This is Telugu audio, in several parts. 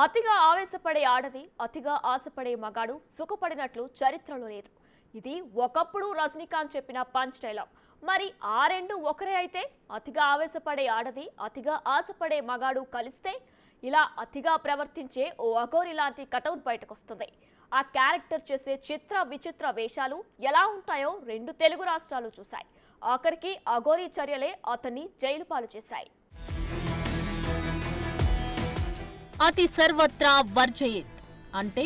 అతిగా ఆవేశపడే ఆడది, అతిగా ఆశపడే మగాడు సుఖపడినట్లు చరిత్రలో లేదు. ఇది ఒకప్పుడు రజనీకాంత్ చెప్పిన పంచ్ డైలాగ్. మరి ఆ రెండు ఒకరే అయితే అతిగా ఆవేశపడే ఆడది, అతిగా ఆశపడే మగాడు కలిస్తే ఇలా అతిగా ప్రవర్తించే ఓ అఘోరి లాంటి కటౌట్ బయటకు వస్తుంది. ఆ క్యారెక్టర్ చేసే చిత్ర విచిత్ర వేషాలు ఎలా ఉంటాయో రెండు తెలుగు రాష్ట్రాలు చూశాయి. ఆఖరికి అఘోరి చర్యలే అతన్ని జైలు పాలు చేశాయి. అతి సర్వత్రా వర్జయేత్ అంటే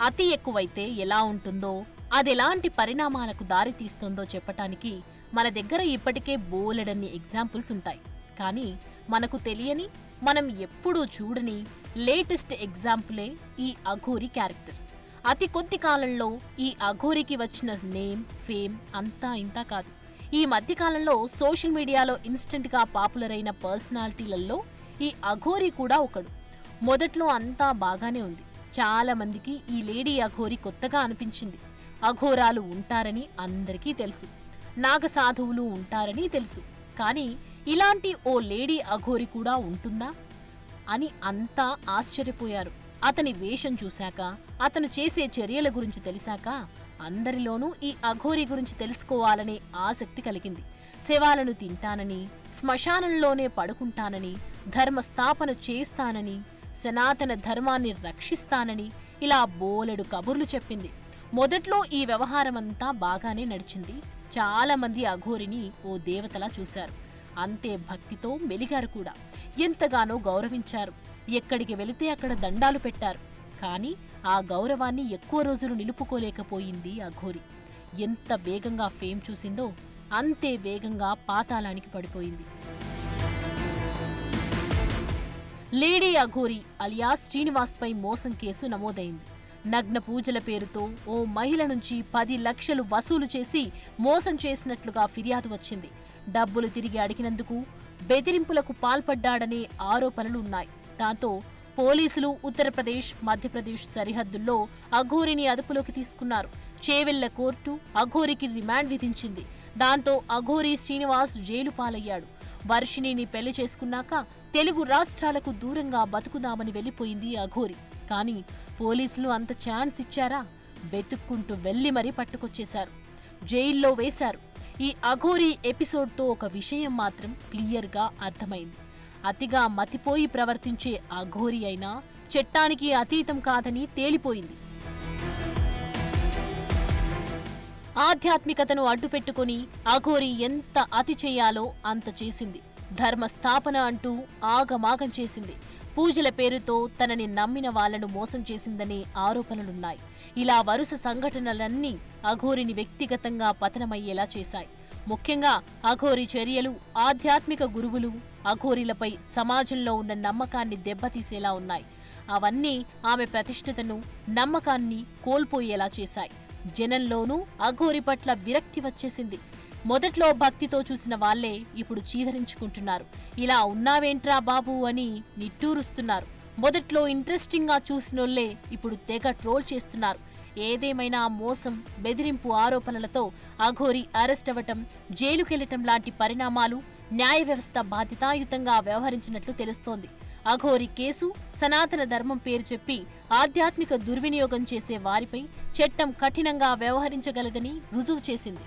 అతి ఎక్కువైతే ఎలా ఉంటుందో, అదెలాంటి పరిణామాలకు దారితీస్తుందో చెప్పటానికి మన దగ్గర ఇప్పటికే బోలెడన్ని ఎగ్జాంపుల్స్ ఉంటాయి. కానీ మనకు తెలియని, మనం ఎప్పుడూ చూడని లేటెస్ట్ ఎగ్జాంపులే ఈ అఘోరి క్యారెక్టర్. అతి కొద్ది కాలంలో ఈ అఘోరికి వచ్చిన నేమ్, ఫేమ్ అంతా ఇంతా కాదు. ఈ మధ్యకాలంలో సోషల్ మీడియాలో ఇన్స్టెంట్గా పాపులర్ అయిన పర్సనాలిటీలలో ఈ అఘోరి కూడా ఒకడు. మొదట్లో అంతా బాగానే ఉంది. చాలా మందికి ఈ లేడీ అఘోరి కొత్తగా అనిపించింది. అఘోరాలు ఉంటారని అందరికీ తెలుసు, నాగసాధువులు ఉంటారని తెలుసు. కానీ ఇలాంటి ఓ లేడీ అఘోరి కూడా ఉంటుందా అని అంతా ఆశ్చర్యపోయారు. అతని వేషం చూశాక, అతను చేసే చర్యల గురించి తెలిసాక అందరిలోనూ ఈ అఘోరి గురించి తెలుసుకోవాలనే ఆసక్తి కలిగింది. శవాలను తింటానని, శ్మశానంలోనే పడుకుంటానని, ధర్మస్థాపన చేస్తానని, సనాతన ధర్మాన్ని రక్షిస్తానని ఇలా బోలెడు కబుర్లు చెప్పింది. మొదట్లో ఈ వ్యవహారమంతా బాగానే నడిచింది. చాలా మంది అఘోరిని ఓ దేవతలా చూశారు. అంతే భక్తితో మెలిగారు కూడా. ఎంతగానో గౌరవించారు. ఎక్కడికి వెళితే అక్కడ దండాలు పెట్టారు. కానీ ఆ గౌరవాన్ని ఎక్కువ రోజులు నిలుపుకోలేకపోయింది అఘోరి. ఎంత వేగంగా ఫేమ్ చూసిందో అంతే వేగంగా పాతాళానికి పడిపోయింది. లేడీ అఘోరి అలియాస్ శ్రీనివాస్పై మోసం కేసు నమోదైంది. నగ్న పూజల పేరుతో ఓ మహిళ నుంచి 10 లక్షలు వసూలు చేసి మోసం చేసినట్లుగా ఫిర్యాదు వచ్చింది. డబ్బులు తిరిగి అడిగినందుకు బెదిరింపులకు పాల్పడ్డాడనే ఆరోపణలున్నాయి. దాంతో పోలీసులు ఉత్తరప్రదేశ్, మధ్యప్రదేశ్ సరిహద్దుల్లో అఘోరిని అదుపులోకి తీసుకున్నారు. చేవెళ్ల కోర్టు అఘోరికి రిమాండ్ విధించింది. దాంతో అఘోరి శ్రీనివాస్ జైలు పాలయ్యాడు. వర్షిణిని పెళ్లి చేసుకున్నాక తెలుగు రాష్ట్రాలకు దూరంగా బతుకుదామని వెళ్లిపోయింది అఘోరి. కానీ పోలీసులు అంత ఛాన్స్ ఇచ్చారా? వెతుక్కుంటూ వెళ్లి మరీ పట్టుకొచ్చేశారు, జైల్లో వేశారు. ఈ అఘోరి ఎపిసోడ్తో ఒక విషయం మాత్రం క్లియర్గా అర్థమైంది. అతిగా మతిపోయి ప్రవర్తించే అఘోరి అయినా చట్టానికి అతీతం కాదని తేలిపోయింది. ఆధ్యాత్మికతను అడ్డుపెట్టుకుని అఘోరి ఎంత అతి చేయాలో అంత చేసింది. ధర్మస్థాపన అంటూ ఆగమాగం చేసింది. పూజల పేరుతో తనని నమ్మిన వాళ్లను మోసం చేసిందనే ఆరోపణలున్నాయి. ఇలా వరుస సంఘటనలన్నీ అఘోరిని వ్యక్తిగతంగా పతనమయ్యేలా చేశాయి. ముఖ్యంగా అఘోరి చర్యలు ఆధ్యాత్మిక గురువులు అఘోరిలపై సమాజంలో ఉన్న నమ్మకాన్ని దెబ్బతీసేలా ఉన్నాయి. అవన్నీ ఆమె ప్రతిష్ఠతను, నమ్మకాన్ని కోల్పోయేలా చేశాయి. జనంలోనూ అఘోరి పట్ల విరక్తి వచ్చేసింది. మొదట్లో భక్తితో చూసిన వాళ్లే ఇప్పుడు చీదరించుకుంటున్నారు. ఇలా ఉన్నావేంట్రా బాబు అని నిట్టూరుస్తున్నారు. మొదట్లో ఇంట్రెస్టింగ్గా చూసినోళ్లే ఇప్పుడు తెగ ట్రోల్ చేస్తున్నారు. ఏదేమైనా మోసం, బెదిరింపు ఆరోపణలతో అఘోరి అరెస్ట్ అవ్వటం, జైలుకెళ్లటం లాంటి పరిణామాలు న్యాయ వ్యవస్థ బాధ్యతాయుతంగా వ్యవహరించినట్లు తెలుస్తోంది. అఘోరి కేసు సనాతన ధర్మం పేరు చెప్పి ఆధ్యాత్మిక దుర్వినియోగం చేసే వారిపై చట్టం కఠినంగా వ్యవహరించగలదని రుజువు చేసింది.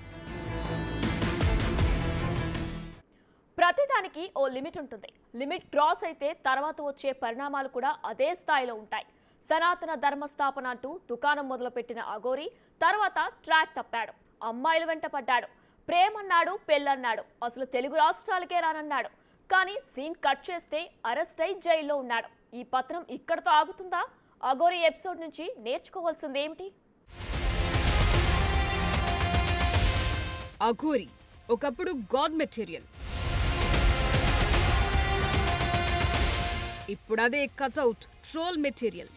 ప్రతిదానికి ఓ లిమిట్ ఉంటుంది. లిమిట్ క్రాస్ అయితే తర్వాత వచ్చే పరిణామాలు కూడా అదే స్థాయిలో ఉంటాయి. సనాతన ధర్మస్థాపన అంటూ దుకాణం మొదలుపెట్టిన అఘోరి తర్వాత ట్రాక్ తప్పాడు. అమ్మాయిల వెంట పడ్డాడు. ప్రేమన్నాడు, పెళ్ళన్నాడు, అసలు తెలుగు రాష్ట్రాలకే రానన్నాడు. కానీ సీన్ కట్ చేస్తే అరెస్ట్ అయి జైల్లో ఉన్నాడు. ఈ పత్రం ఇక్కడతో ఆగుతుందా? అఘోరి ఎపిసోడ్ నుంచి నేర్చుకోవాల్సింది ఏమిటి? అఘోరి ఒకప్పుడు గాడ్ మెటీరియల్, ఇప్పుడదే కటౌట్ ట్రోల్ మెటీరియల్.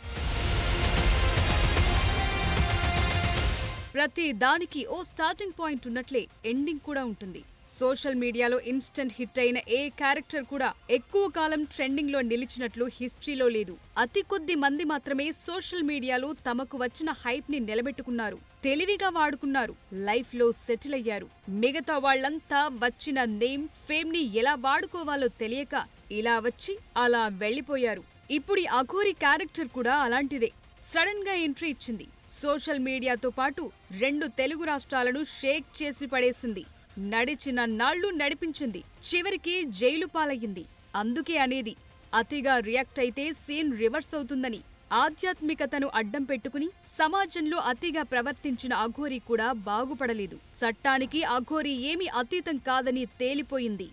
ప్రతి దానికి ఓ స్టార్టింగ్ పాయింట్ ఉన్నట్లే ఎండింగ్ కూడా ఉంటుంది. సోషల్ మీడియాలో ఇన్స్టెంట్ హిట్ అయిన ఏ క్యారెక్టర్ కూడా ఎక్కువ కాలం ట్రెండింగ్ లో నిలిచినట్లు హిస్టరీలో లేదు. అతి కొద్ది మంది మాత్రమే సోషల్ మీడియాలో తమకు వచ్చిన హైప్ ని నిలబెట్టుకున్నారు, తెలివిగా వాడుకున్నారు, లైఫ్ లో సెటిల్ అయ్యారు. మిగతా వాళ్లంతా వచ్చిన నేమ్, ఫేమ్ ని ఎలా వాడుకోవాలో తెలియక ఇలా వచ్చి అలా వెళ్లిపోయారు. ఇప్పుడు ఈ అఘోరి క్యారెక్టర్ కూడా అలాంటిదే. సడన్ గా ఎంట్రీ ఇచ్చింది. సోషల్ మీడియాతో పాటు 2 తెలుగు రాష్ట్రాలను షేక్ చేసి పడేసింది. నడిచిన నాళ్లు నడిపించింది. చివరికి జైలు పాలయ్యింది. అందుకే అనేది, అతిగా రియాక్ట్ అయితే సీన్ రివర్స్ అవుతుందని. ఆధ్యాత్మికతను అడ్డం పెట్టుకుని సమాజంలో అతిగా ప్రవర్తించిన అఘోరి కూడా బాగుపడలేదు. చట్టానికి అఘోరి ఏమీ అతీతం కాదని తేలిపోయింది.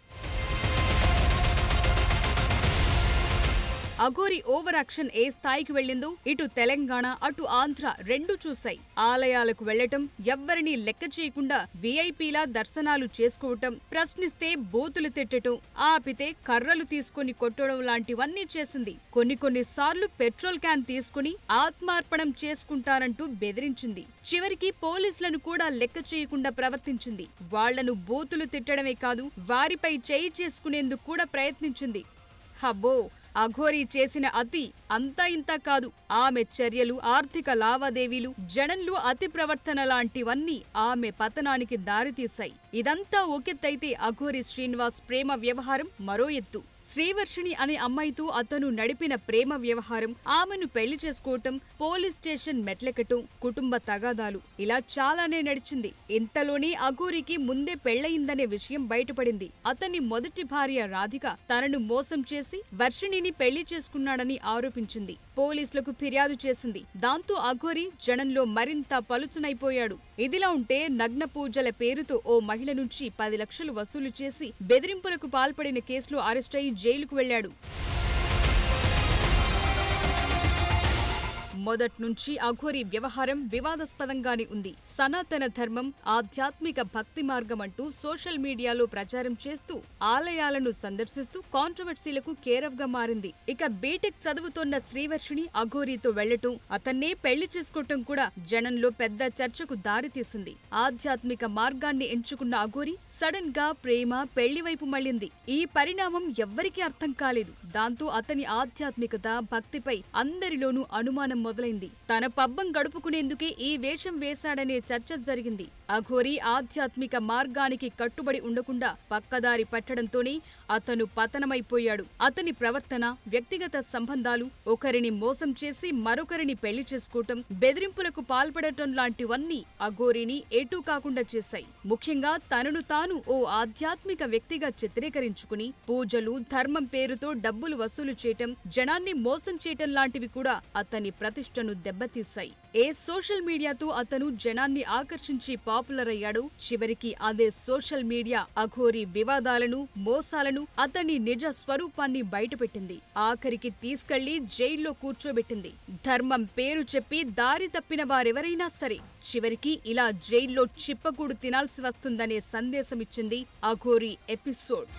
అఘోరి ఓవర్ యాక్షన్ ఏ స్థాయికి వెళ్లిందో ఇటు తెలంగాణ అటు ఆంధ్ర రెండూ చూశాయి. ఆలయాలకు వెళ్లటం, ఎవ్వరినీ లెక్క చేయకుండా వీఐపీలా దర్శనాలు చేసుకోవటం, ప్రశ్నిస్తే బూతులు తిట్టటం, ఆపితే కర్రలు తీసుకుని కొట్టడం లాంటివన్నీ చేసింది. కొన్ని సార్లు పెట్రోల్ క్యాన్ తీసుకుని ఆత్మార్పణం చేసుకుంటారంటూ బెదిరించింది. చివరికి పోలీసులను కూడా లెక్క చేయకుండా ప్రవర్తించింది. వాళ్లను బూతులు తిట్టడమే కాదు, వారిపై చేయి చేసుకునేందుకు కూడా ప్రయత్నించింది. హబ్బో, అఘోరి చేసిన అతి అంతా ఇంతా కాదు. ఆమె చర్యలు, ఆర్థిక లావాదేవీలు, జనంలో అతి ప్రవర్తన లాంటివన్నీ ఆమె పతనానికి దారితీశాయి. ఇదంతా ఒకెత్తైతే అఘోరి శ్రీనివాస్ ప్రేమ వ్యవహారం మరో ఎత్తు. శ్రీవర్షిణి అనే అమ్మాయితో అతను నడిపిన ప్రేమ వ్యవహారం, ఆమెను పెళ్లి చేసుకోవటం, పోలీస్ స్టేషన్ మెట్లెక్కటం, కుటుంబ తగాదాలు, ఇలా చాలానే నడిచింది. ఇంతలోనే అఘోరికి ముందే పెళ్లయిందనే విషయం బయటపడింది. అతని మొదటి భార్య రాధిక తనను మోసం చేసి వర్షిణిని పెళ్లి చేసుకున్నాడని ఆరోపించింది. పోలీసులకు ఫిర్యాదు చేసింది. దాంతో అఘోరి జనంలో మరింత పలుచనైపోయాడు. ఇదిలా ఉంటే నగ్న పూజల పేరుతో ఓ మహిళ నుంచి 10 లక్షలు వసూలు చేసి బెదిరింపులకు పాల్పడిన కేసులో అరెస్టై జైలుకు వెళ్లాడు. మొదట్నుంచి అఘోరి వ్యవహారం వివాదాస్పదంగానే ఉంది. సనాతన ధర్మం, ఆధ్యాత్మిక భక్తి మార్గం అంటూ సోషల్ మీడియాలో ప్రచారం చేస్తూ ఆలయాలను సందర్శిస్తూ కాంట్రవర్సీలకు కేరఫ్ గా మారింది. ఇక బీటెక్ చదువుతోన్న శ్రీవర్షిణి అఘోరితో వెళ్లటం, అతన్నే పెళ్లి చేసుకోవటం కూడా జనంలో పెద్ద చర్చకు దారితీసింది. ఆధ్యాత్మిక మార్గాన్ని ఎంచుకున్న అఘోరి సడన్ గా ప్రేమ, పెళ్లి వైపు మళ్లింది. ఈ పరిణామం ఎవ్వరికీ అర్థం కాలేదు. దాంతో అతని ఆధ్యాత్మికత, భక్తిపై అందరిలోనూ అనుమానం మొదలైంది. తన పబ్బం గడుపుకునేందుకే ఈ వేషం వేశాడనే చర్చ జరిగింది. అఘోరి ఆధ్యాత్మిక మార్గానికి కట్టుబడి ఉండకుండా పక్కదారి పట్టడంతోనే అతను పతనమైపోయాడు. అతని ప్రవర్తన, వ్యక్తిగత సంబంధాలు, ఒకరిని మోసం చేసి మరొకరిని పెళ్లి చేసుకోవటం, బెదిరింపులకు పాల్పడటం లాంటివన్నీ అఘోరిని ఎటూ కాకుండా చేశాయి. ముఖ్యంగా తనను తాను ఓ ఆధ్యాత్మిక వ్యక్తిగా చిత్రీకరించుకుని పూజలు, ధర్మం పేరుతో డబ్బులు వసూలు చేయటం, జనాన్ని మోసం చేయటం లాంటివి కూడా అతని ప్రతిష్టను దెబ్బతీశాయి. ఏ సోషల్ మీడియాతో అతను జనాన్ని ఆకర్షించి పాపులర్ అయ్యాడు, చివరికి అదే సోషల్ మీడియా అఘోరి వివాదాలను, మోసాలను, అతని నిజ స్వరూపాన్ని బయటపెట్టింది. ఆఖరికి తీసుకెళ్లి జైల్లో కూర్చోబెట్టింది. ధర్మం పేరు చెప్పి దారి తప్పిన వారెవరైనా సరే చివరికి ఇలా జైల్లో చిప్పకూడు తినాల్సి వస్తుందనే సందేశమిచ్చింది అఘోరి ఎపిసోడ్.